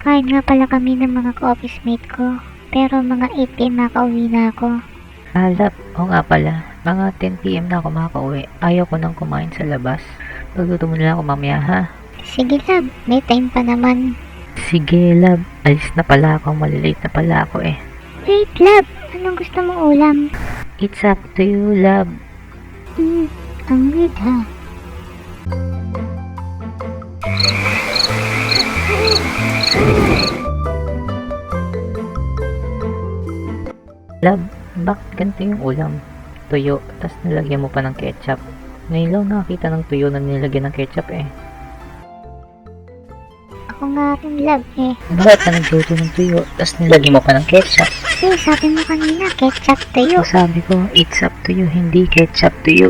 Kakain nga pala kami ng mga ka-office mate ko. Pero mga 8 p.m. makauwi na ako. Love, o nga pala, mga 10 p.m. na ako makauwi. Ayaw ko nang kumain sa labas. Pagluto mo na lang ako mamaya, ha? Sige love, may time pa naman. Sige, love. Alis na pala ako. Malilate na pala ako eh. Wait love, anong gusto mong ulam? It's up to you, love. Ang weird ha. Love, bakit ganito yung ulam? Tuyo, tas nilagyan mo pa ng ketchup. Ngayon lang nakakita ng tuyo na nilagyan ng ketchup eh. Ako nga rin love eh. Bakit ka nagluto ng tuyo, tas nilagyan mo pa ng ketchup? Sabi mo kanina ketchup tayo. Sabi ko, it's up to you, hindi ketchup to you.